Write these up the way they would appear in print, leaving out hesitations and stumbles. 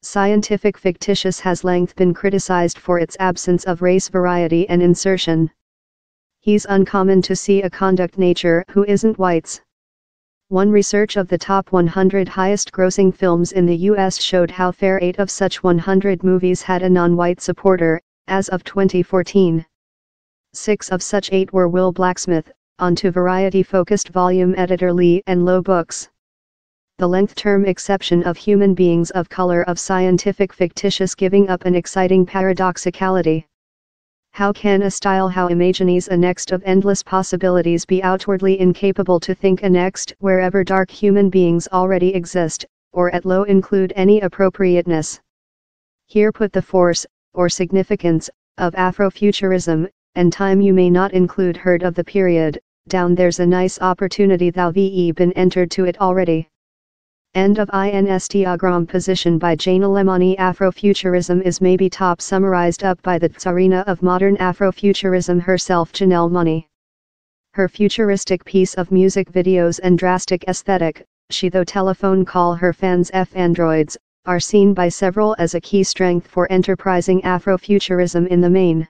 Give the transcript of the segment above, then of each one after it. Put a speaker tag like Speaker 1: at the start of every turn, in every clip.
Speaker 1: Scientific fictitious has length been criticized for its absence of race variety and insertion. He's uncommon to see a conduct nature who isn't whites. One research of the top 100 highest grossing films in the US showed how fair 8 of such 100 movies had a non-white supporter, as of 2014. 6 of such 8 were Will Blacksmith, onto Variety-focused volume editor Lee and Low Books. The length-term exception of human beings of color of scientific fictitious giving up an exciting paradoxicality. How can a style how imagines a next of endless possibilities be outwardly incapable to think a next wherever dark human beings already exist, or at low include any appropriateness? Here put the force, or significance, of Afrofuturism, and time you may not include heard of the period, down there's a nice opportunity thou ve been entered to it already. End of Instagram position by Jana Lemani. Afrofuturism is maybe top summarized up by the tsarina of modern Afrofuturism herself, Janelle Monáe. Her futuristic piece of music videos and drastic aesthetic, she though telephone call her fans F-androids, are seen by several as a key strength for enterprising Afrofuturism in the main.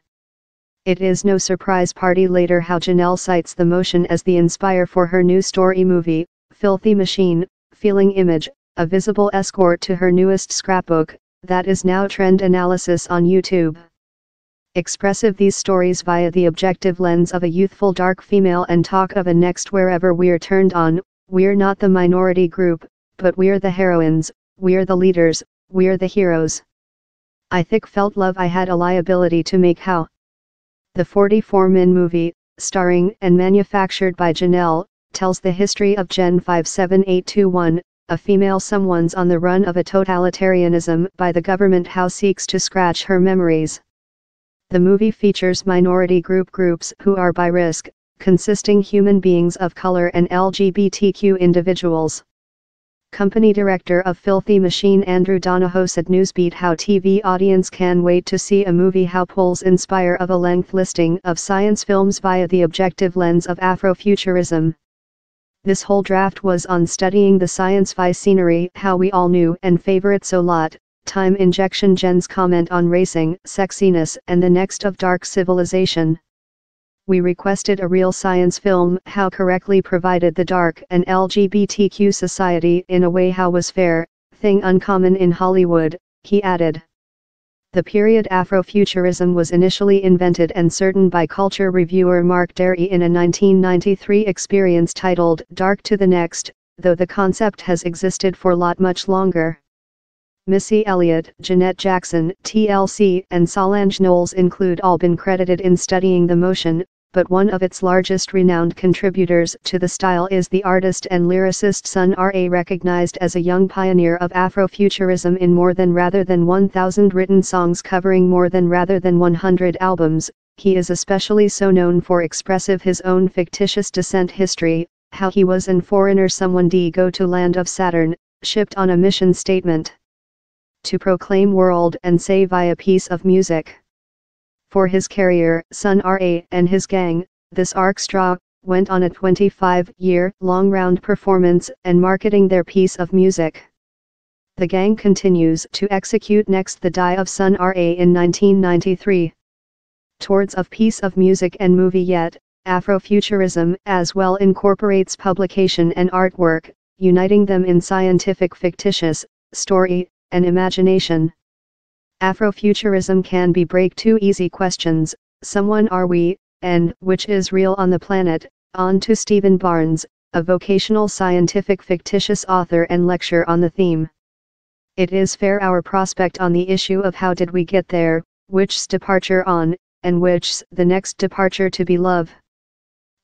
Speaker 1: It is no surprise party later how Janelle cites the motion as the inspire for her new story movie, Filthy Machine, Feeling Image, a visible escort to her newest scrapbook, that is now trend analysis on YouTube. Expressive these stories via the objective lens of a youthful dark female and talk of a next wherever we're turned on, we're not the minority group, but we're the heroines, we're the leaders, we're the heroes. I thick felt love I had a liability to make how. The 44-min movie, starring and manufactured by Janelle, tells the history of Gen 57821, a female someone's on the run of a totalitarianism by the government how seeks to scratch her memories. The movie features minority groups who are by risk, consisting human beings of color and LGBTQ individuals. Company director of Filthy Machine Andrew Donahoe said Newsbeat how TV audience can wait to see a movie how pulls inspire of a length listing of science films via the objective lens of Afrofuturism. This whole draft was on studying the science-fi scenery how we all knew and favor it so lot, time injection Jen's comment on racing, sexiness and the next of dark civilization. We requested a real science film how correctly provided the dark and LGBTQ society in a way how was fair, thing uncommon in Hollywood, he added. The period Afrofuturism was initially invented and certain by culture reviewer Mark Derry in a 1993 experience titled Dark to the Next, though the concept has existed for much longer. Missy Elliott, Jeanette Jackson, TLC and Solange Knowles include all been credited in studying the motion, but one of its largest renowned contributors to the style is the artist and lyricist Sun Ra, recognized as a young pioneer of Afrofuturism in more than rather than 1,000 written songs covering more than rather than 100 albums. He is especially so known for expressive his own fictitious descent history, how he was an foreigner someone d go to land of Saturn, shipped on a mission statement to proclaim world and say via piece of music. For his career, Sun Ra and his gang, this orchestra, went on a 25-year-long round performance and marketing their piece of music. The gang continues to execute next the Die of Sun Ra in 1993. Towards of piece of music and movie yet, Afrofuturism as well incorporates publication and artwork, uniting them in scientific fictitious, story, and imagination. Afrofuturism can be break two easy questions, someone are we, and which is real on the planet, on to Stephen Barnes, a vocational scientific fictitious author and lecturer on the theme. It is fair our prospect on the issue of how did we get there, which's departure on, and which's the next departure to be love.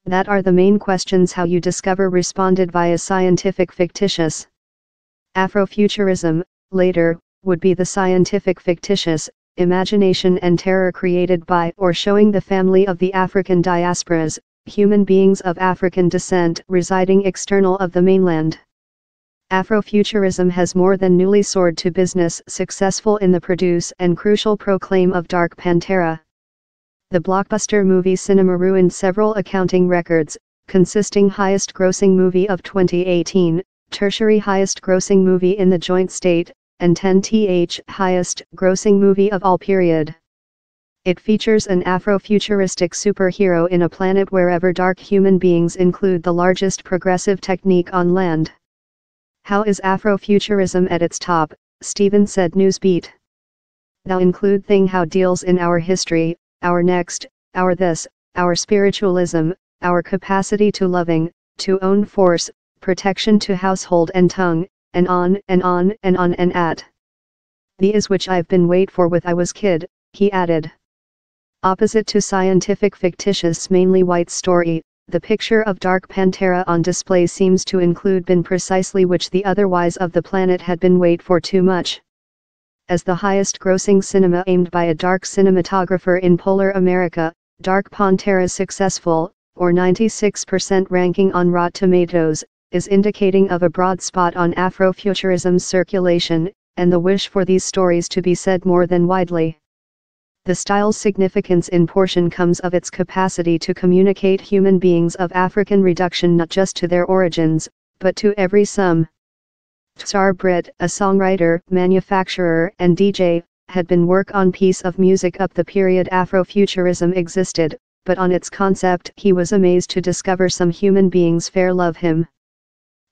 Speaker 1: That are the main questions how you discover responded via scientific fictitious. Afrofuturism, later, would be the scientific fictitious, imagination and terror created by or showing the family of the African diasporas, human beings of African descent residing external of the mainland. Afrofuturism has more than newly soared to business successful in the produce and crucial proclaim of Dark Pantera. The blockbuster movie cinema ruined several accounting records, consisting highest grossing movie of 2018, tertiary highest grossing movie in the joint state, and 10th highest grossing movie of all period. It features an Afrofuturistic superhero in a planet wherever dark human beings include the largest progressive technique on land. How is Afrofuturism at its top? Stephen said Newsbeat. Thou include thing how deals in our history, our next, our this, our spiritualism, our capacity to loving, to own force, protection to household and tongue, and on and on and on and at. The is which I've been wait for with I was kid, he added. Opposite to scientific fictitious mainly white story, the picture of Dark Panther on display seems to include been precisely which the otherwise of the planet had been wait for too much. As the highest grossing cinema aimed by a dark cinematographer in Polar America, Dark Panther's successful, or 96% ranking on Rotten Tomatoes, is indicating of a broad spot on Afrofuturism's circulation, and the wish for these stories to be said more than widely. The style's significance in portion comes of its capacity to communicate human beings of African reduction not just to their origins, but to every some. Tsar Britt, a songwriter, manufacturer and DJ, had been work on piece of music up the period Afrofuturism existed, but on its concept he was amazed to discover some human beings fair love him.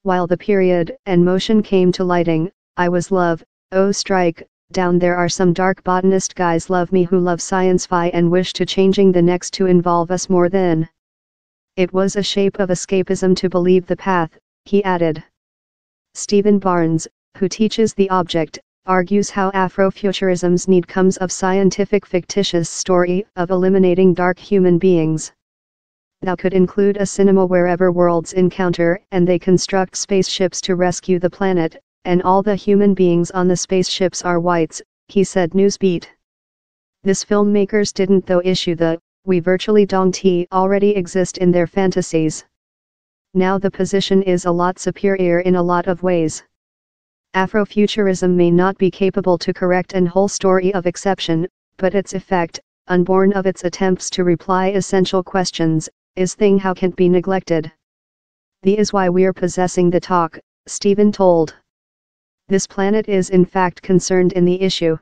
Speaker 1: While the period and motion came to lighting, I was love, oh strike, down there are some dark botanist guys love me who love science-fi and wish to changing the next to involve us more than. It was a shape of escapism to believe the path, he added. Stephen Barnes, who teaches the object, argues how Afrofuturism's need comes of scientific fictitious story of eliminating dark human beings. Thou could include a cinema wherever worlds encounter and they construct spaceships to rescue the planet, and all the human beings on the spaceships are whites, he said Newsbeat. This filmmakers didn't though issue the, we virtually don't already exist in their fantasies. Now the position is a lot superior in a lot of ways. Afrofuturism may not be capable to correct an whole story of exception, but its effect, unborn of its attempts to reply essential questions, is thing how can't be neglected. The is why we're possessing the talk, Stephen told. This planet is in fact concerned in the issue.